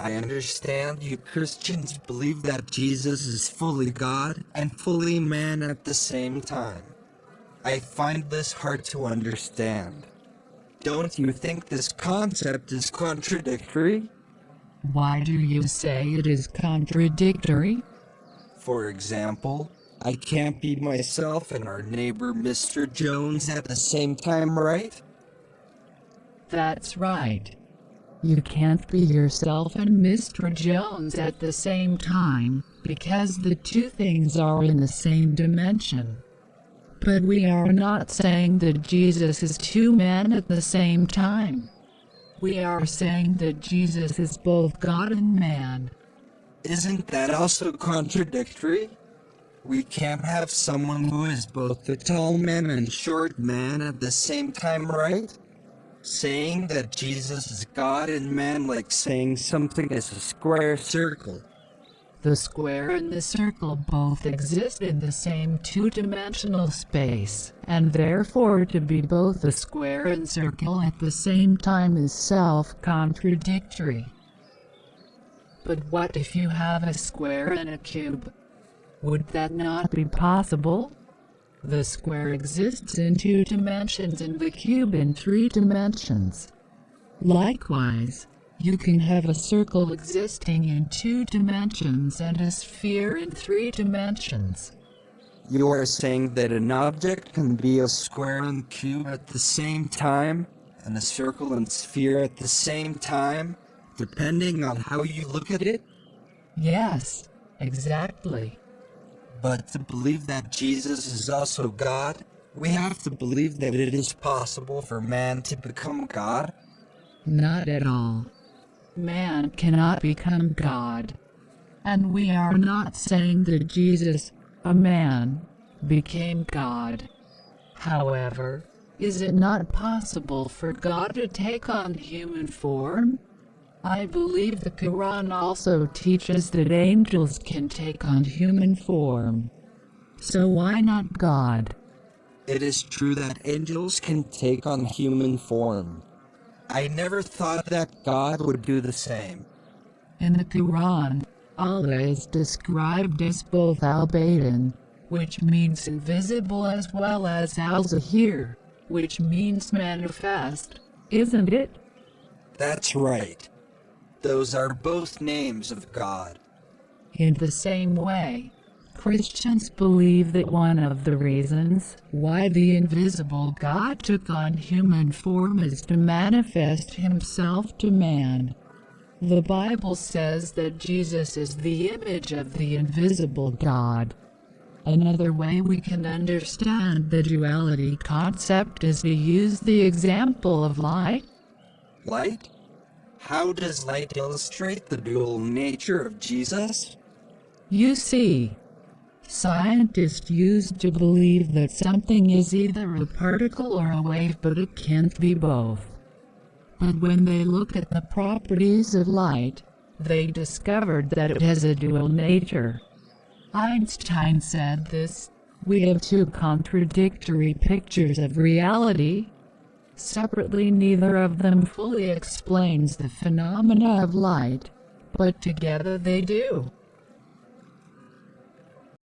I understand you Christians believe that Jesus is fully God and fully man at the same time. I find this hard to understand. Don't you think this concept is contradictory? Why do you say it is contradictory? For example, I can't be myself and our neighbor Mr. Jones at the same time, right? That's right. You can't be yourself and Mr. Jones at the same time, because the two things are in the same dimension. But we are not saying that Jesus is two men at the same time. We are saying that Jesus is both God and man. Isn't that also contradictory? We can't have someone who is both the tall man and short man at the same time, right? Saying that Jesus is God and man like saying something is a square circle. The square and the circle both exist in the same two-dimensional space, and therefore to be both a square and circle at the same time is self-contradictory. But what if you have a square and a cube? Would that not be possible? The square exists in 2 dimensions and the cube in 3 dimensions. Likewise, you can have a circle existing in 2 dimensions and a sphere in 3 dimensions. You are saying that an object can be a square and cube at the same time, and a circle and sphere at the same time, depending on how you look at it? Yes, exactly. But to believe that Jesus is also God, we have to believe that it is possible for man to become God? Not at all. Man cannot become God. And we are not saying that Jesus, a man, became God. However, is it not possible for God to take on human form? I believe the Quran also teaches that angels can take on human form. So why not God? It is true that angels can take on human form. I never thought that God would do the same. In the Quran, Allah is described as both Al-Batin, which means invisible, as well as Al-Zahir, which means manifest, isn't it? That's right. Those are both names of God. In the same way, Christians believe that one of the reasons why the invisible God took on human form is to manifest himself to man. The Bible says that Jesus is the image of the invisible God. Another way we can understand the duality concept is to use the example of light. Light? How does light illustrate the dual nature of Jesus? You see, scientists used to believe that something is either a particle or a wave, but it can't be both. But when they looked at the properties of light, they discovered that it has a dual nature. Einstein said this: we have 2 contradictory pictures of reality. Separately, neither of them fully explains the phenomena of light, but together they do.